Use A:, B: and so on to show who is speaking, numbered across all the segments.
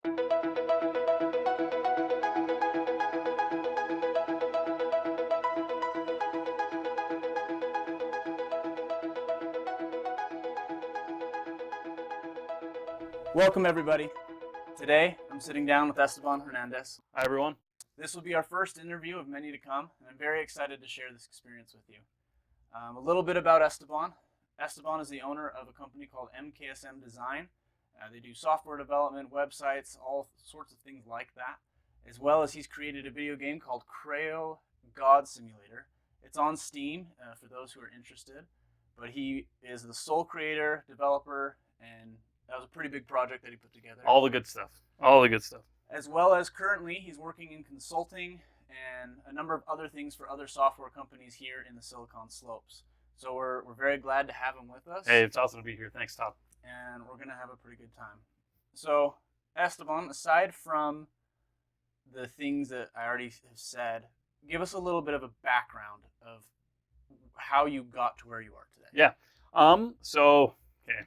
A: Welcome everybody. Today I'm sitting down with Esteban Hernandez.
B: Hi everyone.
A: This will be our first interview of many to come, and I'm very excited to share this experience with you. A little bit about Esteban. Esteban is the owner of a company called MKSM Design. They do software development, websites, all sorts of things like that, as well as he's created a video game called Creo God Simulator. It's on Steam for those who are interested, but he is the sole creator, developer, and that was a pretty big project that he put together.
B: All the good stuff. All the good stuff.
A: As well as currently, he's working in consulting and a number of other things for other software companies here in the Silicon Slopes. So we're very glad to have him with us.
B: Hey, it's awesome to be here. Thanks, Top.
A: And we're going to have a pretty good time. So, Esteban, aside from the things that I already have said, give us a little bit of a background of how you got to where you are today.
B: Yeah. Okay.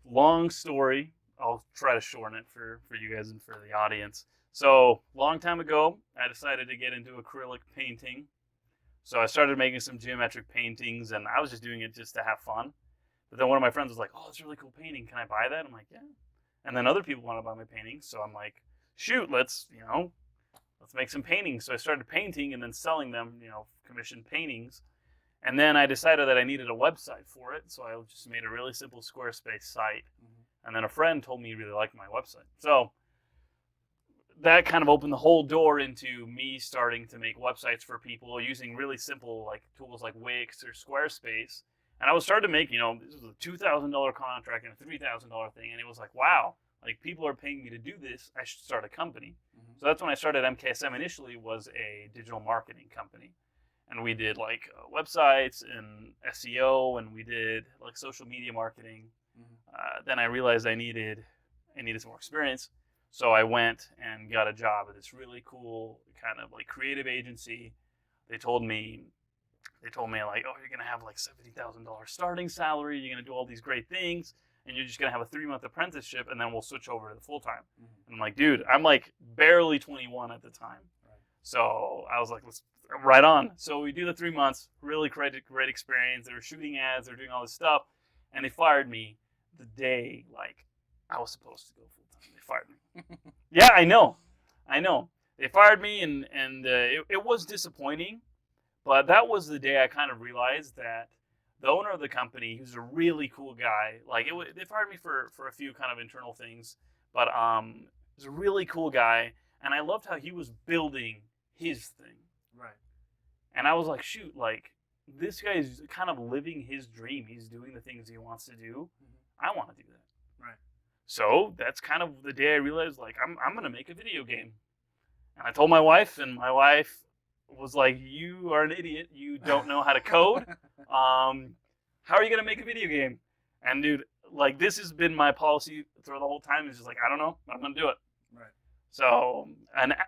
B: Long story. I'll try to shorten it for you guys and for the audience. So, long time ago, I decided to get into acrylic painting. So I started making some geometric paintings, and I was just doing it just to have fun. But then one of my friends was like, "Oh, it's a really cool painting. Can I buy that?" I'm like, "Yeah." And then other people want to buy my paintings, so I'm like, "Shoot, let's make some paintings." So I started painting and then selling them, commissioned paintings. And then I decided that I needed a website for it, so I just made a really simple Squarespace site. Mm-hmm. And then a friend told me he really liked my website. So that kind of opened the whole door into me starting to make websites for people using really simple tools like Wix or Squarespace. And I was starting to make, this was a $2,000 contract and a $3,000 thing. And it was like, wow, people are paying me to do this. I should start a company. Mm-hmm. So that's when I started MKSM. Initially was a digital marketing company. And we did websites and SEO, and we did social media marketing. Mm-hmm. Then I realized I needed some more experience. So I went and got a job at this really cool kind of creative agency. They told me oh, you're gonna have $70,000 starting salary. You're gonna do all these great things, and you're just gonna have a 3-month apprenticeship, and then we'll switch over to the full time. Mm-hmm. And I'm like, dude, I'm barely 21 at the time. Right. So I was like, let's right on. So we do the 3 months, really great experience. They were shooting ads, they were doing all this stuff, and they fired me the day I was supposed to go full time. They fired me. Yeah, I know. They fired me, and it was disappointing, but that was the day I kind of realized that the owner of the company, who's a really cool guy, they fired me for a few kind of internal things, but he was a really cool guy, and I loved how he was building his thing.
A: Right.
B: And I was like, shoot, this guy is kind of living his dream. He's doing the things he wants to do. Mm-hmm. I want to do that.
A: Right.
B: So that's kind of the day I realized, I'm going to make a video game. And I told my wife, and my wife was like, "You are an idiot. You don't know how to code. How are you going to make a video game?" And dude, this has been my policy through the whole time. It's just I don't know. I'm going to do it.
A: Right.
B: So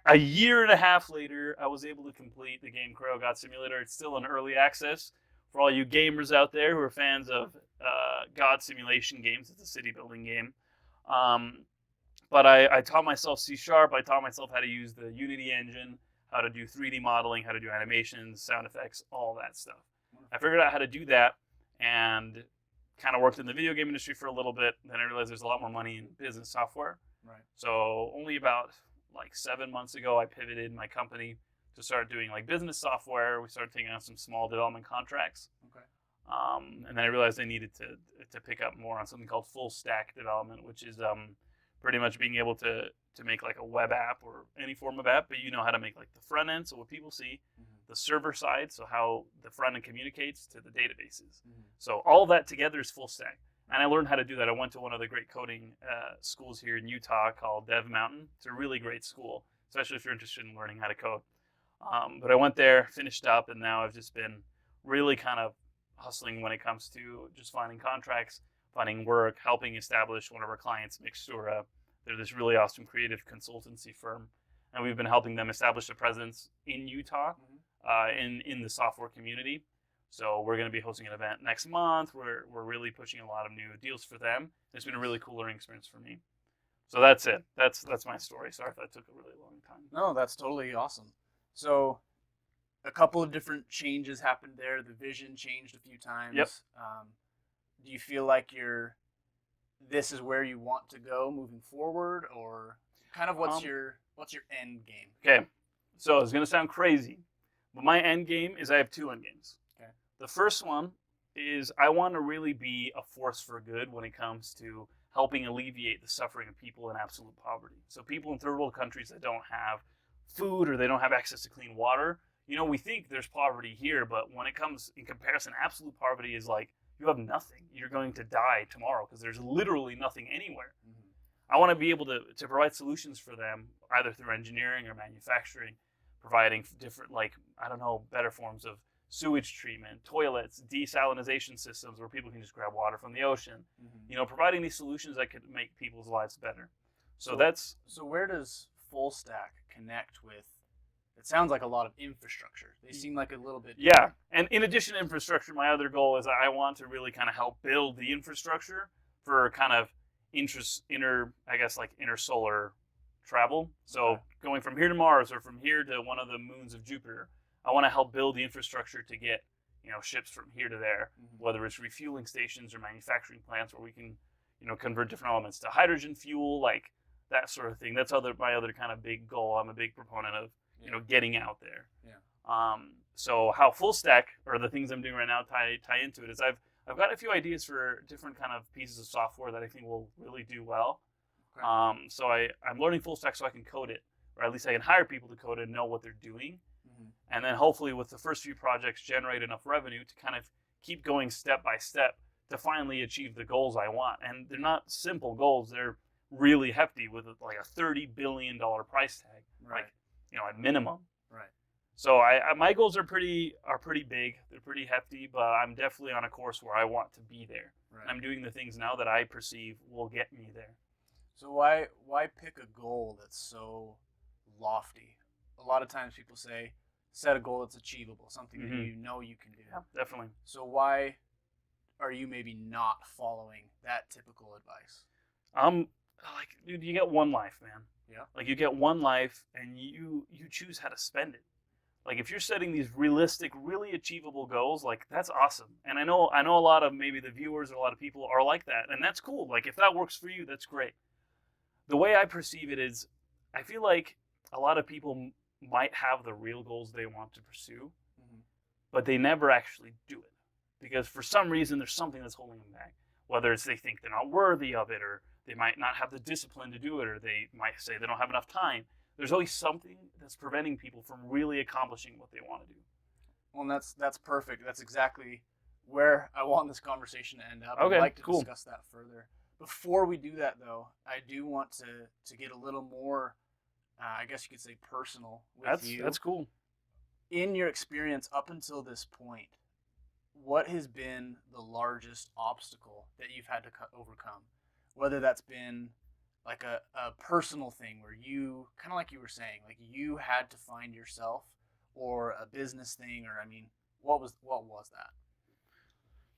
B: a year and a half later, I was able to complete the game Creo God Simulator. It's still in early access for all you gamers out there who are fans of God simulation games. It's a city building game. But I taught myself C#. I taught myself how to use the Unity engine, how to do 3D modeling, how to do animations, sound effects, all that stuff. I figured out how to do that and kind of worked in the video game industry for a little bit. Then I realized there's a lot more money in business software.
A: Right.
B: So only about 7 months ago, I pivoted my company to start doing business software. We started taking on some small development contracts. Okay. And then I realized I needed to pick up more on something called full stack development, which is pretty much being able to make a web app or any form of app, but you know how to make the front end, so what people see, mm-hmm. the server side, so how the front end communicates to the databases. Mm-hmm. So all that together is full stack. And I learned how to do that. I went to one of the great coding schools here in Utah called Dev Mountain. It's a really great school, especially if you're interested in learning how to code. But I went there, finished up, and now I've just been really kind of hustling when it comes to just finding contracts, finding work, helping establish one of our clients, Mixtura. They're this really awesome creative consultancy firm, and we've been helping them establish a presence in Utah, in the software community. So we're going to be hosting an event next month. We're really pushing a lot of new deals for them. It's been a really cool learning experience for me. So that's it. That's my story. Sorry if that took a really long time.
A: No, that's totally awesome. So a couple of different changes happened there. The vision changed a few times.
B: Yep.
A: Do you feel like this is where you want to go moving forward, or kind of what's your end game?
B: Okay, so it's gonna sound crazy, but my end game is I have two end games.
A: Okay.
B: The first one is I want to really be a force for good when it comes to helping alleviate the suffering of people in absolute poverty. So people in third world countries that don't have food or they don't have access to clean water. You know, we think there's poverty here, but when it comes in comparison, absolute poverty is like you have nothing. You're going to die tomorrow because there's literally nothing anywhere. Mm-hmm. I want to be able to provide solutions for them, either through engineering or manufacturing, providing different, like, I don't know, better forms of sewage treatment, toilets, desalinization systems where people can just grab water from the ocean. Mm-hmm. You know, providing these solutions that could make people's lives better. So
A: where does Full Stack connect with? It sounds like a lot of infrastructure. They seem like a little bit different.
B: Yeah, and in addition to infrastructure, my other goal is I want to really kind of help build the infrastructure for kind of inner solar travel. So going from here to Mars or from here to one of the moons of Jupiter, I want to help build the infrastructure to get, you know, ships from here to there, mm-hmm. whether it's refueling stations or manufacturing plants where we can, you know, convert different elements to hydrogen fuel, like that sort of thing. That's my other kind of big goal. I'm a big proponent of, you know, getting out there. Yeah. So how Full Stack, or the things I'm doing right now, tie into it is I've got a few ideas for different kind of pieces of software that I think will really do well. Okay. So I'm learning Full Stack so I can code it, or at least I can hire people to code it and know what they're doing. Mm-hmm. And then hopefully with the first few projects generate enough revenue to kind of keep going step by step to finally achieve the goals I want. And they're not simple goals. They're really hefty with like a $30 billion price tag. Right. Like, you know, at minimum. Right. So my goals are pretty big. They're pretty hefty, but I'm definitely on a course where I want to be there. Right. And I'm doing the things now that I perceive will get me there.
A: So why pick a goal that's so lofty? A lot of times people say, set a goal that's achievable, something mm-hmm. that you know you can do.
B: Yeah, definitely.
A: So why are you maybe not following that typical advice?
B: Like, dude, you get one life, man.
A: Yeah.
B: Like, you get one life, and you choose how to spend it. Like, if you're setting these realistic, really achievable goals, like, that's awesome. And I know a lot of maybe the viewers or a lot of people are like that, and that's cool. Like, if that works for you, that's great. The way I perceive it is, I feel like a lot of people might have the real goals they want to pursue, mm-hmm. but they never actually do it. Because for some reason, there's something that's holding them back. Whether it's they think they're not worthy of it, or they might not have the discipline to do it, or they might say they don't have enough time. There's always something that's preventing people from really accomplishing what they want to do.
A: Well, and that's perfect. That's exactly where I want this conversation to end up.
B: Okay,
A: I'd like to
B: cool.
A: discuss that further. Before we do that, though, I do want to get a little more, I guess you could say, personal with you.
B: That's cool.
A: In your experience up until this point, what has been the largest obstacle that you've had to overcome? Whether that's been like a personal thing where you, kind of like you were saying, like you had to find yourself, or a business thing, or I mean, what was that?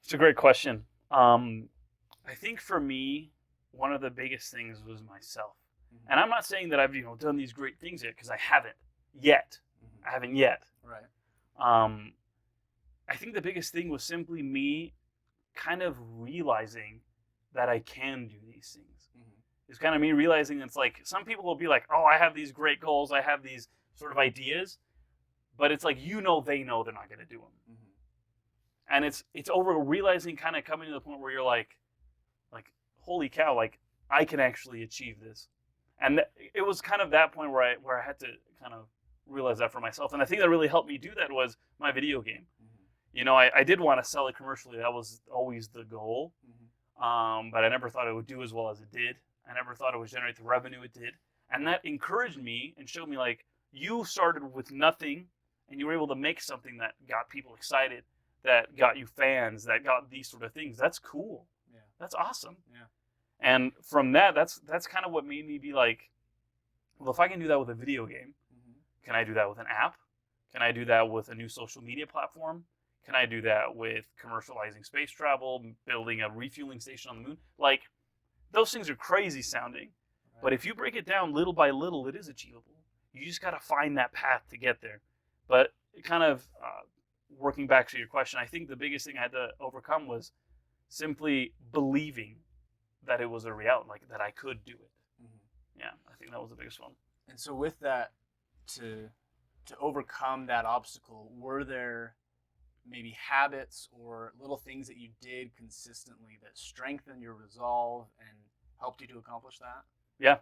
B: It's a great question. I think for me, one of the biggest things was myself. Mm-hmm. And I'm not saying that I've done these great things yet, because I haven't yet. Mm-hmm. I haven't yet.
A: Right.
B: I think the biggest thing was simply me kind of realizing that I can do these things. Mm-hmm. It's kind of me realizing it's like, some people will be like, oh, I have these great goals, I have these sort of ideas, but it's like, they know they're not going to do them. Mm-hmm. And it's over realizing, kind of coming to the point where you're like, holy cow, like, I can actually achieve this. And it was kind of that point where I had to kind of realize that for myself. And I think that really helped me do that was my video game. Mm-hmm. I did want to sell it commercially. That was always the goal. Mm-hmm. But I never thought it would do as well as it did. I never thought it would generate the revenue it did. And that encouraged me and showed me, like, you started with nothing and you were able to make something that got people excited, that got you fans, that got these sort of things. That's cool. Yeah. That's awesome. Yeah. And from that's kind of what made me be like, well, if I can do that with a video game, mm-hmm. can I do that with an app? Can I do that with a new social media platform? Can I do that with commercializing space travel, building a refueling station on the moon? Like, those things are crazy sounding, But if you break it down little by little, it is achievable. You just got to find that path to get there. But kind of working back to your question, I think the biggest thing I had to overcome was simply believing that it was a reality, like that I could do it. Mm-hmm. Yeah, I think that was the biggest one.
A: And so with that, to overcome that obstacle, were there maybe habits or little things that you did consistently that strengthened your resolve and helped you to accomplish that?
B: Yeah.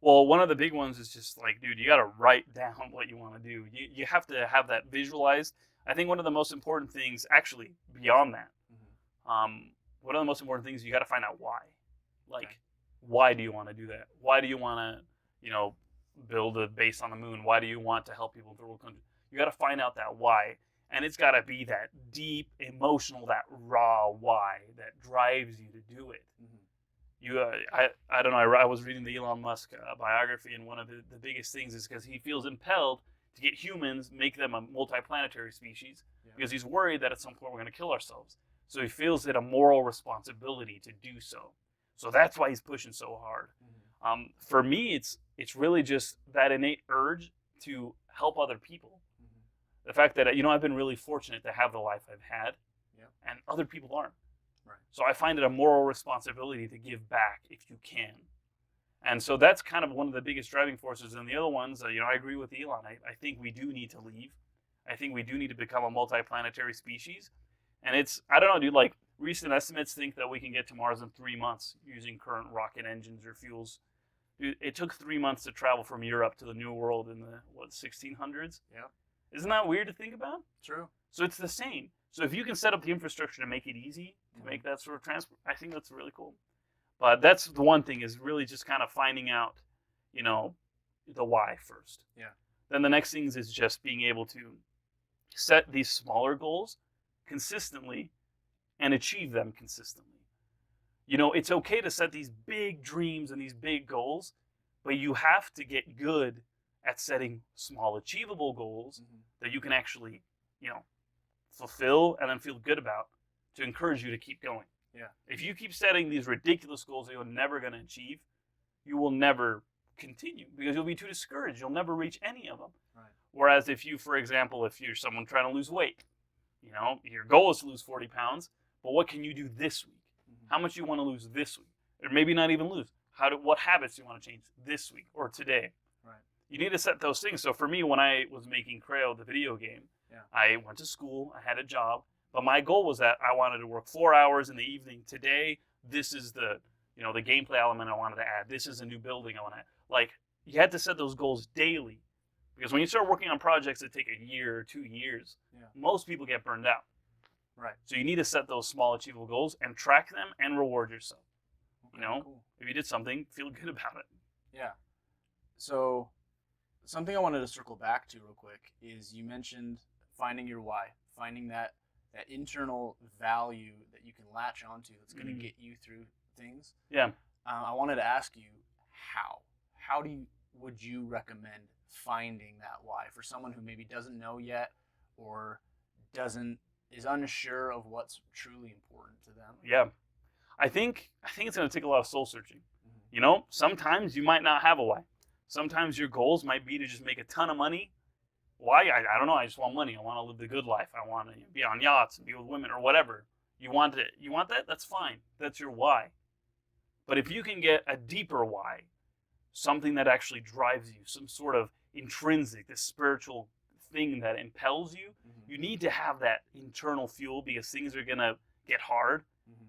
B: Well, one of the big ones is just like, dude, you got to write down what you want to do. You have to have that visualized. I think one of the most important things, actually, beyond that, one of the most important things, you got to find out why. Like, why do you want to do that? Why do you want to, build a base on the moon? Why do you want to help people in third world countries? You got to find out that why. And it's got to be that deep, emotional, that raw why that drives you to do it. I don't know, I was reading the Elon Musk biography, and one of the biggest things is because he feels impelled to get humans, make them a multiplanetary species, because he's worried that at some point we're going to kill ourselves. So he feels it a moral responsibility to do so. So that's why he's pushing so hard. For me, it's really just that innate urge to help other people. The fact that, I've been really fortunate to have the life I've had, and other people aren't. Right. So I find it a moral responsibility to give back if you can. And so that's kind of one of the biggest driving forces. And the other ones, I agree with Elon. I think we do need to leave. I think we do need to become a multiplanetary species. And I don't know, dude, like recent estimates think that we can get to Mars in 3 months using current rocket engines or fuels. Dude, it took 3 months to travel from Europe to the New World in the, 1600s? Yeah. Isn't that weird to think about?
A: True.
B: So it's the same. So if you can set up the infrastructure to make it easy to make that sort of transport, I think that's really cool. But that's the one thing, is really just kind of finding out, the why first.
A: Yeah.
B: Then the next thing is just being able to set these smaller goals consistently and achieve them consistently. It's okay to set these big dreams and these big goals, but you have to get good at setting small achievable goals that you can actually, fulfill and then feel good about, to encourage you to keep going.
A: Yeah.
B: If you keep setting these ridiculous goals that you're never going to achieve, you will never continue because you'll be too discouraged. You'll never reach any of them.
A: Right.
B: Whereas if you're someone trying to lose weight, your goal is to lose 40 pounds, but what can you do this week? How much you want to lose this week? Or maybe not even lose. What habits do you want to change this week or today?
A: Right.
B: You need to set those things. So for me, when I was making Creo, the video game, I went to school, I had a job, but my goal was that I wanted to work 4 hours in the evening. Today, this is the gameplay element I wanted to add. This is a new building I want to add. Like, you had to set those goals daily, because when you start working on projects that take a year or 2 years, most people get burned out.
A: Right.
B: So you need to set those small achievable goals and track them and reward yourself.
A: Okay, cool.
B: If you did something, feel good about it.
A: Yeah. So something I wanted to circle back to real quick is you mentioned finding your why, finding that internal value that you can latch onto that's going to get you through things.
B: Yeah.
A: I wanted to ask you how would you recommend finding that why for someone who maybe doesn't know yet or is unsure of what's truly important to them?
B: Yeah. I think it's going to take a lot of soul searching. Sometimes you might not have a why. Sometimes your goals might be to just make a ton of money. Why? I don't know. I just want money. I want to live the good life. I want to be on yachts and be with women or whatever. You want that? That's fine. That's your why. But if you can get a deeper why, something that actually drives you, some sort of intrinsic, this spiritual thing that impels you, you need to have that internal fuel, because things are going to get hard.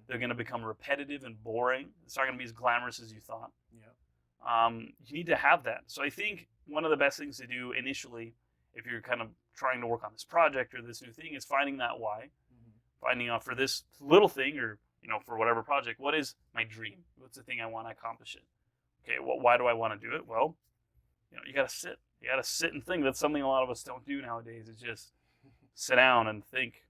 B: They're going to become repetitive and boring. It's not going to be as glamorous as you thought.
A: Yeah.
B: You need to have that. So I think one of the best things to do initially, if you're kind of trying to work on this project or this new thing, is finding that why. Finding out for this little thing, or for whatever project, what is my dream? What's the thing I want to accomplish it? Okay, why do I want to do it? Well, you got to sit. You got to sit and think. That's something a lot of us don't do nowadays. Is just sit down and think.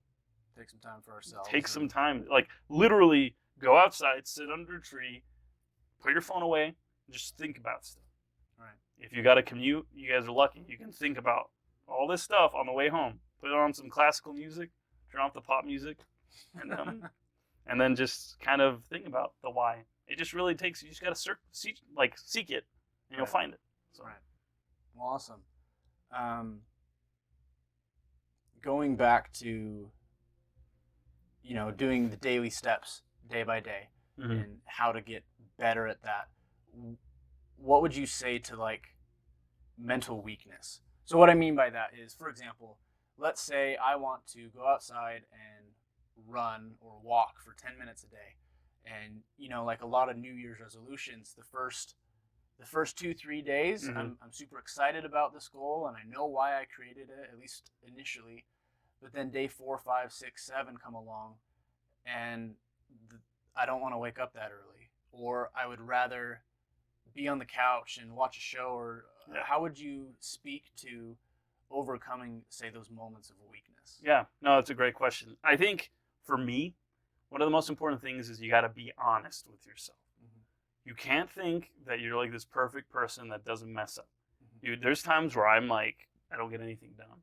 A: Take some time for ourselves.
B: Take some time. Like, literally go outside, sit under a tree, put your phone away, and just think about stuff.
A: Right.
B: If you got to commute, you guys are lucky. You can think about all this stuff on the way home. Put on some classical music, turn off the pop music, and then just kind of think about the why. It just really takes, you just got to seek it. and you'll find it. So.
A: Right. Well, awesome. Going back to, doing the daily steps day by day and how to get better at that, what would you say to like mental weakness? So what I mean by that is, for example, let's say I want to go outside and run or walk for 10 minutes a day. And, like a lot of New Year's resolutions, the first 2-3 days, I'm super excited about this goal and I know why I created it, at least initially. But then day 4, 5, 6, 7 come along and I don't want to wake up that early, or I would rather be on the couch and watch a show. Or how would you speak to overcoming, say, those moments of weakness?
B: Yeah, no, that's a great question. I think for me, one of the most important things is you got to be honest with yourself. You can't think that you're like this perfect person that doesn't mess up. There's times where I'm like, I don't get anything done,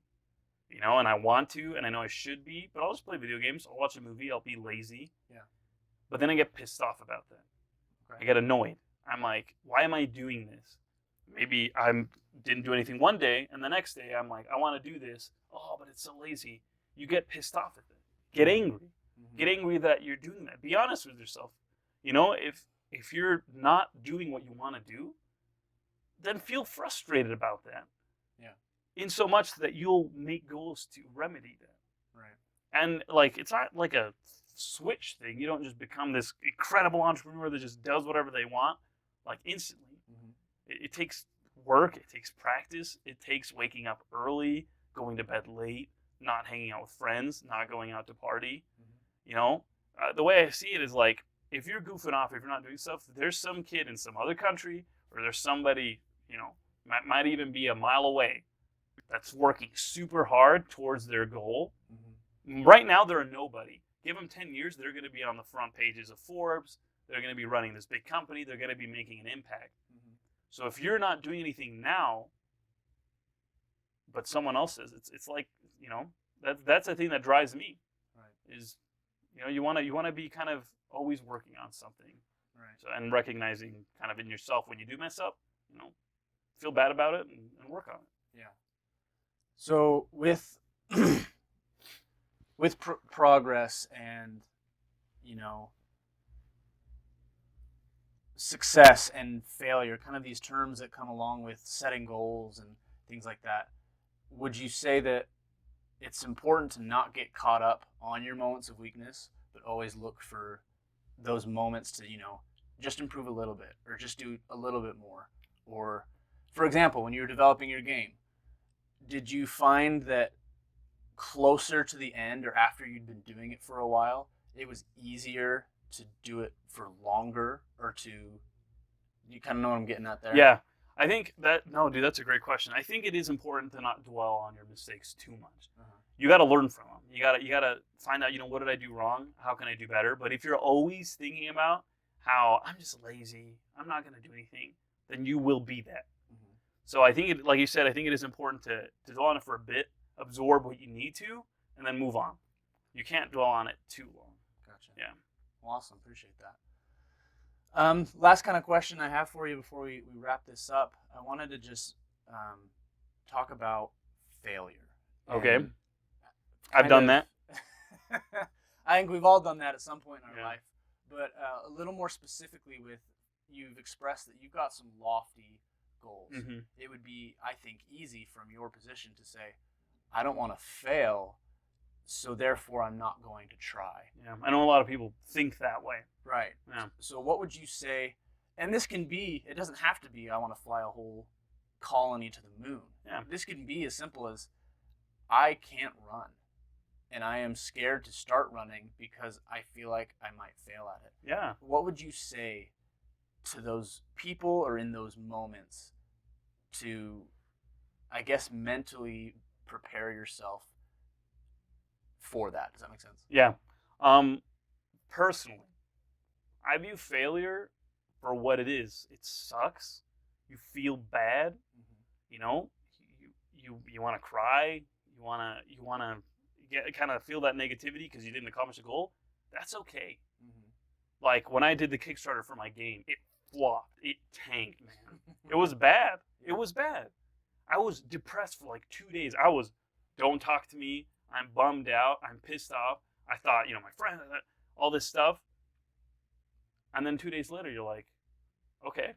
B: and I want to, and I know I should be, but I'll just play video games. I'll watch a movie. I'll be lazy. Yeah. But then I get pissed off about that. Okay. I get annoyed. I'm like, why am I doing this? Maybe I didn't do anything one day, and the next day I'm like, I want to do this. Oh, but it's so lazy. You get pissed off at it. Get angry. Get angry that you're doing that. Be honest with yourself. If you're not doing what you want to do, then feel frustrated about that. Yeah. In so much that you'll make goals to remedy that. Right. And like, it's not like a switch thing. You don't just become this incredible entrepreneur that just does whatever they want, like instantly. It takes work. It takes practice. It takes waking up early, going to bed late, not hanging out with friends, not going out to party. The way I see it is like, if you're goofing off, if you're not doing stuff, there's some kid in some other country, or there's somebody, might even be a mile away, that's working super hard towards their goal. Right now, they're a nobody. Give them 10 years, they're going to be on the front pages of Forbes. They're going to be running this big company. They're going to be making an impact. So if you're not doing anything now, but someone else is, it's like, that's the thing that drives me. Right. Is, you want to be kind of always working on something. Right. So, and recognizing kind of in yourself when you do mess up, feel bad about it and work on it.
A: Yeah. So with progress and, success and failure, kind of these terms that come along with setting goals and things like that, would you say that it's important to not get caught up on your moments of weakness, but always look for those moments to, just improve a little bit or just do a little bit more? Or, for example, when you were developing your game, did you find that closer to the end or after you'd been doing it for a while, it was easier to do it for longer, or to, you kind of know what I'm getting at there?
B: Yeah. I think that's a great question. I think it is important to not dwell on your mistakes too much. You got to learn from them. You got to find out, what did I do wrong? How can I do better? But if you're always thinking about how I'm just lazy, I'm not going to do anything, then you will be that. So I think, like you said, I think it is important to dwell on it for a bit, absorb what you need to, and then move on. You can't dwell on it too long.
A: Gotcha.
B: Yeah.
A: Awesome. Appreciate that. Last kind of question I have for you before we wrap this up. I wanted to just talk about failure.
B: Okay. I've done that.
A: I think we've all done that at some point in our life. But a little more specifically, you've expressed that you've got some lofty goals. It would be, I think, easy from your position to say, I don't want to fail, so therefore I'm not going to try.
B: Yeah, I know a lot of people think that way.
A: Right.
B: Yeah.
A: So what would you say, and this can be, it doesn't have to be, I want to fly a whole colony to the moon.
B: Yeah.
A: This can be as simple as, I can't run, and I am scared to start running because I feel like I might fail at it.
B: Yeah.
A: What would you say to those people or in those moments to, I guess, mentally prepare yourself for that? Does that make sense?
B: Yeah. Personally, I view failure for what it is. It sucks. You feel bad. You want to cry. You want to get kind of feel that negativity because you didn't accomplish a goal. That's okay. Like when I did the Kickstarter for my game, it flopped. It tanked, man. It was bad. It was bad. I was depressed for like 2 days. Don't talk to me. I'm bummed out. I'm pissed off. I thought, my friend, all this stuff. And then 2 days later, you're like, okay,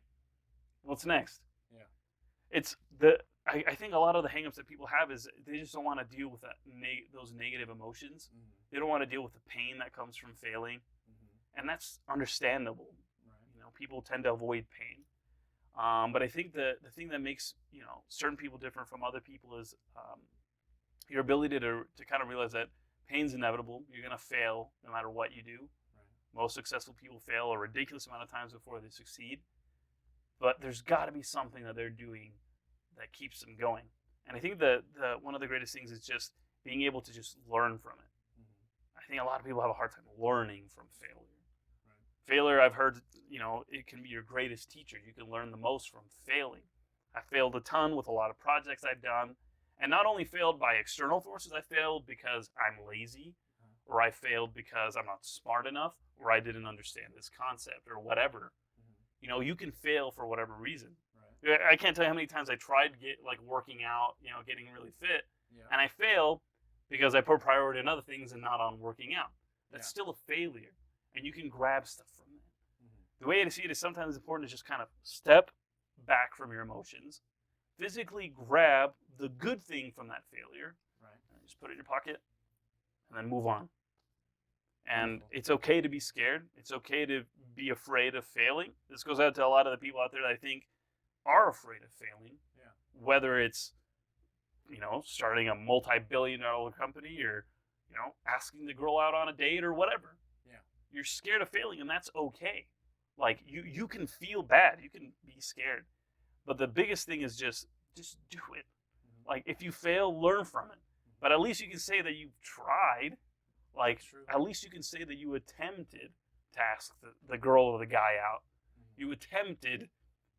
B: what's next?
A: Yeah.
B: It's I think a lot of the hangups that people have is they just don't want to deal with those negative emotions.
A: Mm-hmm.
B: They don't want to deal with the pain that comes from failing.
A: Mm-hmm.
B: And that's understandable.
A: Right.
B: People tend to avoid pain. But I think the thing that makes, certain people different from other people is your ability to kind of realize that pain's inevitable. You're going to fail no matter what you do. Right. Most successful people fail a ridiculous amount of times before they succeed. But there's got to be something that they're doing that keeps them going. And I think the one of the greatest things is just being able to just learn from it. Mm-hmm. I think a lot of people have a hard time learning from failure. Right. Failure, I've heard, it can be your greatest teacher. You can learn the most from failing. I failed a ton with a lot of projects I've done. And not only failed by external forces, I failed because I'm lazy, or I failed because I'm not smart enough, or I didn't understand this concept, or whatever. Mm-hmm. You can fail for whatever reason. Right. I can't tell you how many times I tried to get working out, getting really fit, and I fail because I put priority on other things and not on working out. That's still a failure, and you can grab stuff from that. Mm-hmm. The way to see it is sometimes it's important to just kind of step back from your emotions, physically grab the good thing from that failure, right, and just put it in your pocket, and then move on. And it's okay to be scared. It's okay to be afraid of failing. This goes out to a lot of the people out there that I think are afraid of failing. Yeah. Whether it's, starting a multi-billion-dollar company or, asking the girl out on a date or whatever. Yeah. You're scared of failing, and that's okay. You can feel bad. You can be scared. But the biggest thing is just do it. Mm-hmm. If you fail, learn from it. Mm-hmm. But at least you can say that you've tried. At least you can say that you attempted to ask the girl or the guy out. Mm-hmm. You attempted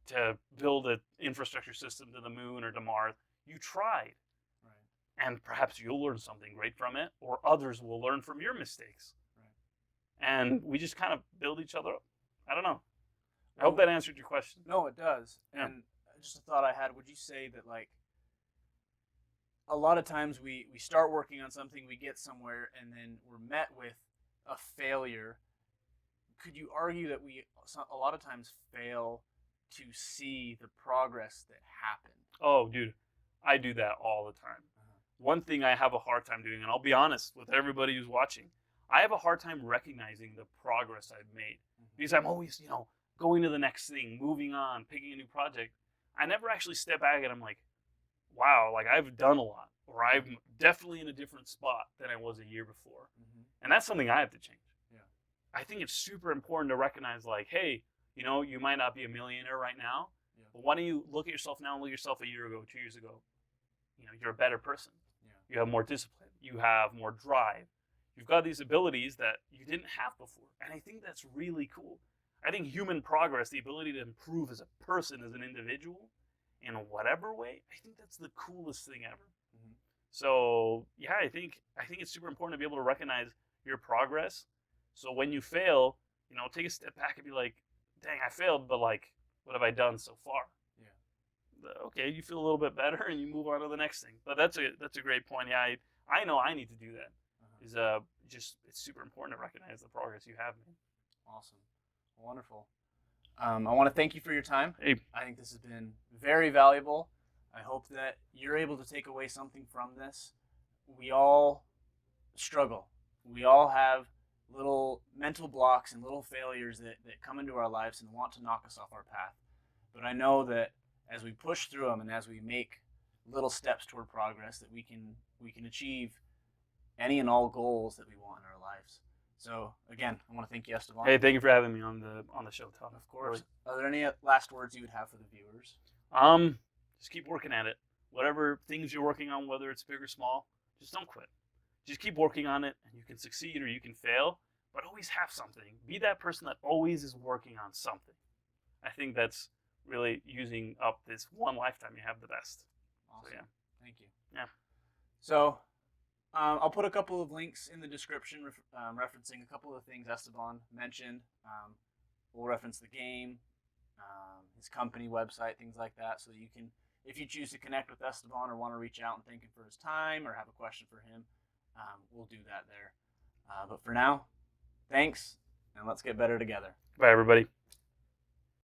B: to build an infrastructure system to the moon or to Mars. You tried. Right. And perhaps you'll learn something great from it, or others will learn from your mistakes. Right. And we just kind of build each other up. I don't know. I hope that answered your question.
A: No, it does. Yeah. And just a thought I had, would you say that a lot of times we start working on something, we get somewhere, and then we're met with a failure? Could you argue that we a lot of times fail to see the progress that happened?
B: Oh, dude, I do that all the time. Uh-huh. One thing I have a hard time doing, and I'll be honest with everybody who's watching, I have a hard time recognizing the progress I've made. Mm-hmm. Because I'm always, going to the next thing, moving on, picking a new project. I never actually step back and I'm like, wow, I've done a lot, or I'm definitely in a different spot than I was a year before. Mm-hmm. And that's something I have to change. Yeah. I think it's super important to recognize hey, you might not be a millionaire right now, but why don't you look at yourself now and look at yourself a year ago, 2 years ago? You're a better person. Yeah. You have more discipline. You have more drive. You've got these abilities that you didn't have before. And I think that's really cool. I think human progress, the ability to improve as a person, as an individual, in whatever way, I think that's the coolest thing ever. Mm-hmm. So, yeah, I think it's super important to be able to recognize your progress. So when you fail, take a step back and be like, dang, I failed, but what have I done so far? Yeah. Okay, you feel a little bit better and you move on to the next thing. But that's a great point. Yeah, I know I need to do that. Uh-huh. It's super important to recognize the progress you have made.
A: Awesome. Wonderful. I want to thank you for your time.
B: Hey.
A: I think this has been very valuable. I hope that you're able to take away something from this. We all struggle. We all have little mental blocks and little failures that come into our lives and want to knock us off our path. But I know that as we push through them and as we make little steps toward progress, that we can achieve any and all goals that we want in our lives. So again, I want to thank you, Esteban.
B: Hey, thank you for having me on the show, Tom.
A: Of course. Really. Are there any last words you would have for the viewers?
B: Just keep working at it. Whatever things you're working on, whether it's big or small, just don't quit. Just keep working on it, and you can succeed or you can fail, but always have something. Be that person that always is working on something. I think that's really using up this one lifetime you have the best.
A: Awesome. So, yeah. Thank you.
B: Yeah.
A: So I'll put a couple of links in the description referencing a couple of things Esteban mentioned. We'll reference the game, his company website, things like that. So you can, if you choose to connect with Esteban or want to reach out and thank him for his time or have a question for him, we'll do that there. But for now, thanks, and let's get better together.
B: Bye, everybody.